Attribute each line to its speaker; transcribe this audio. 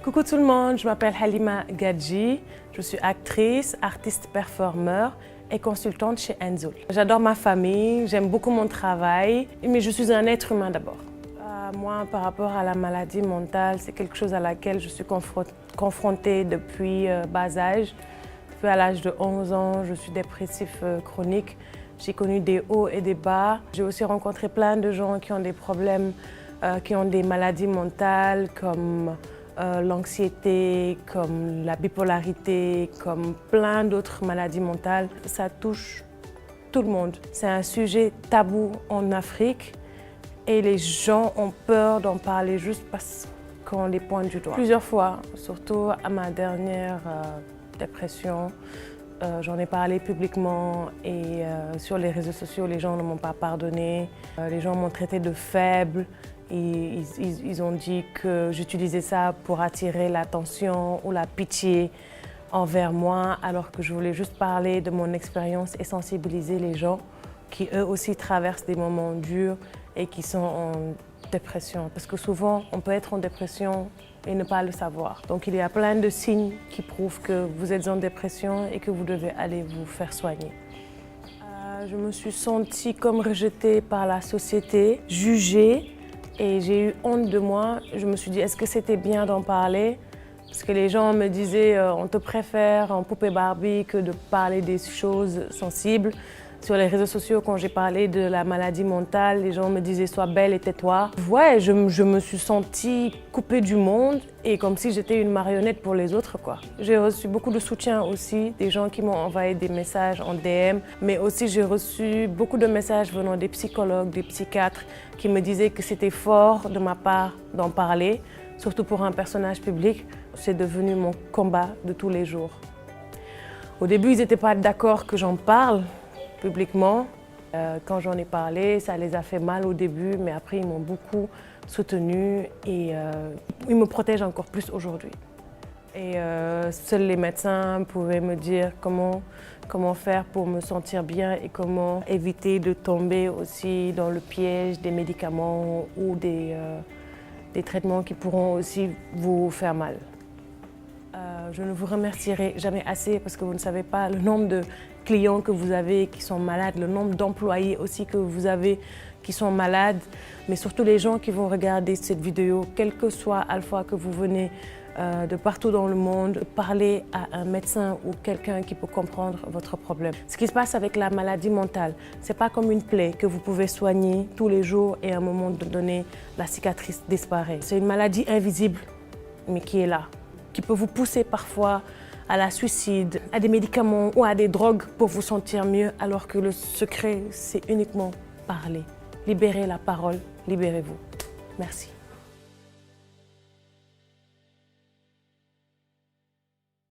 Speaker 1: Coucou tout le monde, je m'appelle Halima Gadji, je suis actrice, artiste performeur et consultante chez Enzoul. J'adore ma famille, j'aime beaucoup mon travail, mais je suis un être humain d'abord. Moi, par rapport à la maladie mentale, c'est quelque chose à laquelle je suis confrontée depuis bas âge. Depuis à l'âge de 11 ans, je suis dépressif chronique. J'ai connu des hauts et des bas. J'ai aussi rencontré plein de gens qui ont des problèmes, qui ont des maladies mentales comme l'anxiété, comme la bipolarité, comme plein d'autres maladies mentales. Ça touche tout le monde. C'est un sujet tabou en Afrique et les gens ont peur d'en parler juste parce qu'on les pointe du doigt. Plusieurs fois, surtout à ma dernière dépression, j'en ai parlé publiquement et sur les réseaux sociaux, les gens ne m'ont pas pardonné. Les gens m'ont traité de faible. Ils ont dit que j'utilisais ça pour attirer l'attention ou la pitié envers moi, alors que je voulais juste parler de mon expérience et sensibiliser les gens qui eux aussi traversent des moments durs et qui sont en dépression. Parce que souvent, on peut être en dépression et ne pas le savoir. Donc il y a plein de signes qui prouvent que vous êtes en dépression et que vous devez aller vous faire soigner. Je me suis sentie comme rejetée par la société, jugée. Et j'ai eu honte de moi. Je me suis dit, est-ce que c'était bien d'en parler? Parce que les gens me disaient, on te préfère en poupée Barbie que de parler des choses sensibles. Sur les réseaux sociaux, quand j'ai parlé de la maladie mentale, les gens me disaient, sois belle et tais-toi. Ouais, je me suis sentie coupée du monde et comme si j'étais une marionnette pour les autres, quoi. J'ai reçu beaucoup de soutien aussi, des gens qui m'ont envoyé des messages en DM, mais aussi j'ai reçu beaucoup de messages venant des psychologues, des psychiatres qui me disaient que c'était fort de ma part d'en parler, surtout pour un personnage public. C'est devenu mon combat de tous les jours. Au début, ils n'étaient pas d'accord que j'en parle publiquement. Quand j'en ai parlé, ça les a fait mal au début, mais après ils m'ont beaucoup soutenue et ils me protègent encore plus aujourd'hui. Et seuls les médecins pouvaient me dire comment faire pour me sentir bien et comment éviter de tomber aussi dans le piège des médicaments ou des traitements qui pourront aussi vous faire mal. Je ne vous remercierai jamais assez parce que vous ne savez pas le nombre de clients que vous avez qui sont malades, le nombre d'employés aussi que vous avez qui sont malades, mais surtout les gens qui vont regarder cette vidéo, quel que soit Alpha que vous venez de partout dans le monde, parler à un médecin ou quelqu'un qui peut comprendre votre problème. Ce qui se passe avec la maladie mentale, c'est pas comme une plaie que vous pouvez soigner tous les jours et à un moment donné, la cicatrice disparaît. C'est une maladie invisible, mais qui est là, qui peut vous pousser parfois à la suicide, à des médicaments ou à des drogues pour vous sentir mieux, alors que le secret, c'est uniquement parler. Libérez la parole, libérez-vous. Merci.